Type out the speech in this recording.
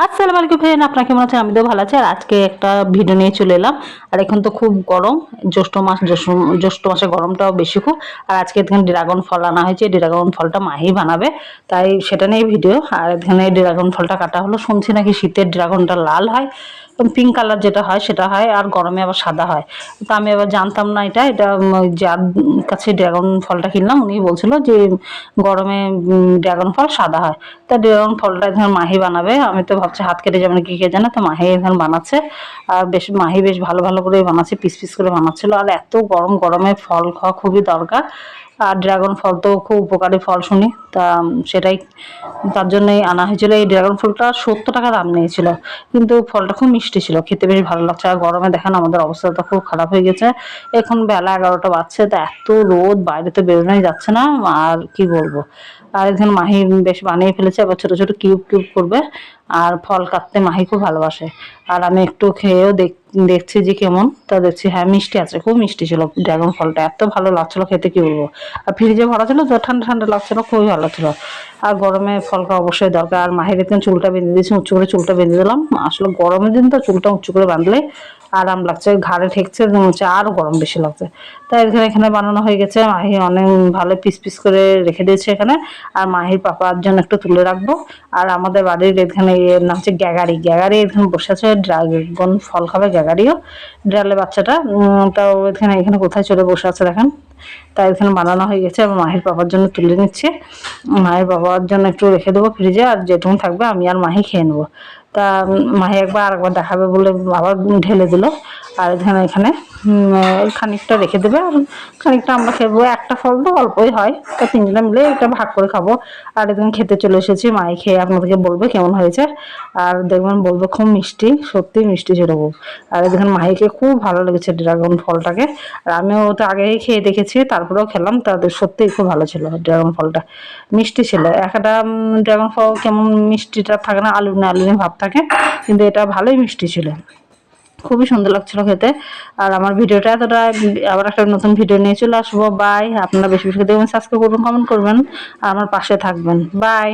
আসসালামু আলাইকুম ফ্রেন্ড, আপনারা কেমন আছেন? আমি তো ভালো আছি। আর আজকে একটা ভিডিও নিয়ে চলে এলাম। আর এখন তো খুব গরম, জ্যৈষ্ঠ মাস, জ্যৈষ্ঠ মাসে গরমটাও বেশি খুব। আর আজকে এখানে ড্রাগন ফল আনা হয়েছে, ড্রাগন ফলটা মাহি বানাবে, তাই সেটা নিয়ে ভিডিও। আর এখানে ড্রাগন ফলটা কাটা হলো, শুনছি নাকি শীতের ড্রাগনটা লাল হয়, পিঙ্ক কালার যেটা হয় সেটা হয়, আর গরমে আবার সাদা হয়। তো আমি আবার জানতাম না এটা এটা যার কাছে ড্রাগন ফলটা কিনলাম উনি বলছিল যে গরমে ড্রাগন ফল সাদা হয়। তা ড্রাগন ফলটা এখানে মাহি বানাবে। আমি তো ভাবছি হাত কেটে যাবে কি কে জানে, তো মাহি এখানে বানাচ্ছে। আর বেশ মাহি বেশ ভালো ভালো করে বানাচ্ছে, পিস পিস করে বানাচ্ছিল। আর এত গরমে ফল খাওয়া খুবই দরকার। আর ড্রাগন ফল তো খুব উপকারী ফল শুনি, তা সেটাই তার জন্যই আনা হয়েছিল। এই ড্রাগন ফলটা 70 টাকা দাম নিয়েছিল, কিন্তু ফলটা খুব মিষ্টি ছিল, খেতে বেশ ভালো লাগছে। আর গরমে দেখেন আমাদের অবস্থাটা খুব খারাপ হয়ে গেছে। এখন বেলা 11টা বাজছে, তা এত রোদ, বাইরে তো বেরোনোই যাচ্ছে না। আর কি বলবো। আর এখানে মাহি বেশ বানিয়ে ফেলেছে, আবার ছোট ছোট কিউব কিউব করবে। আর ফল কাটতে মাহি খুব ভালোবাসে। আর আমি একটু খেয়েও দেখছি যে কেমন, তা দেখছি হ্যাঁ মিষ্টি আছে, খুব মিষ্টি ছিল ড্রাগন ফলটা, এত ভালো লাগছিল খেতে কি বলবো। আর ফ্রিজে ভরা ছিল তো, ঠান্ডা ঠান্ডা লাগছিল, খুবই ভালো ছিল। আর গরমে ফল খাওয়া অবশ্যই দরকার। আর মাহির এখানে চুলটা বেঁধে দিয়েছি, উঁচু করে চুলটা বেঁধে দিলাম। আসলে গরমের দিন তো চুলটা উঁচু করে বাঁধলে আরাম লাগছে, ঘাড়ে ঠেকছে, হচ্ছে আরো গরম বেশি লাগছে। তাই এখানে বানানো হয়ে গেছে। মাহি অনেক ভালো পিস পিস করে রেখে দিয়েছে এখানে। আর মাহির পাপার জন্য একটু তুলে রাখবো। আর আমাদের বাড়ির এখানে এর নাম হচ্ছে গ্যাগারি, গ্যাগারি এখানে বসে আছে, ড্রাগন ফল খাবে গ্যাগারিও, বিড়ালের বাচ্চাটা। তাও এখানে এখানে কোথায় চলে বসে আছে দেখেন। তাই এখানে বানানো হয়ে গেছে, এবং মাহির পাপার জন্য তুলে নিচ্ছে। মাহির বাবার জন্য একটু রেখে দেবো ফ্রিজে, আর যেটুকু থাকবে আমি আর মাহি খেয়ে নেবো। তা মাহি আরেকবার দেখাবে বলে আবার ঢেলে দিল। আর এখানে খানিকটা রেখে দেবে, আর খানিকটা আমরা খেবো। একটা ফল তো অল্পই হয়, তা তিনজনে মিলে এটা ভাগ করে খাবো। আর এদিন খেতে চলে এসেছি, মাই খেয়ে আপনাদেরকে বলবে কেমন হয়েছে। আর দেখবেন বলবে খুব মিষ্টি, সত্যি মিষ্টি ছিল খুব। আর এখানে মাহিকে খুব ভালো লেগেছে ড্রাগন ফলটাকে। আর আমিও তো আগেই খেয়ে দেখেছি, তারপরেও খেলাম, তাদের সত্যিই খুব ভালো ছিল ড্রাগন ফলটা, মিষ্টি ছিল। একটা ড্রাগন ফল কেমন মিষ্টিটা থাকে না, আলুনি ভাব থাকে, কিন্তু এটা ভালোই মিষ্টি ছিল, খুবই সুন্দর লাগছিল খেতে। আর আমার ভিডিওটা এতটা, আবার একটা নতুন ভিডিও নিয়ে চলে আসবো। বাই। আপনারা বেশি বেশি দেখবেন, সাবস্ক্রাইব করবেন, কমেন্ট করবেন, আর আমার পাশে থাকবেন। বাই।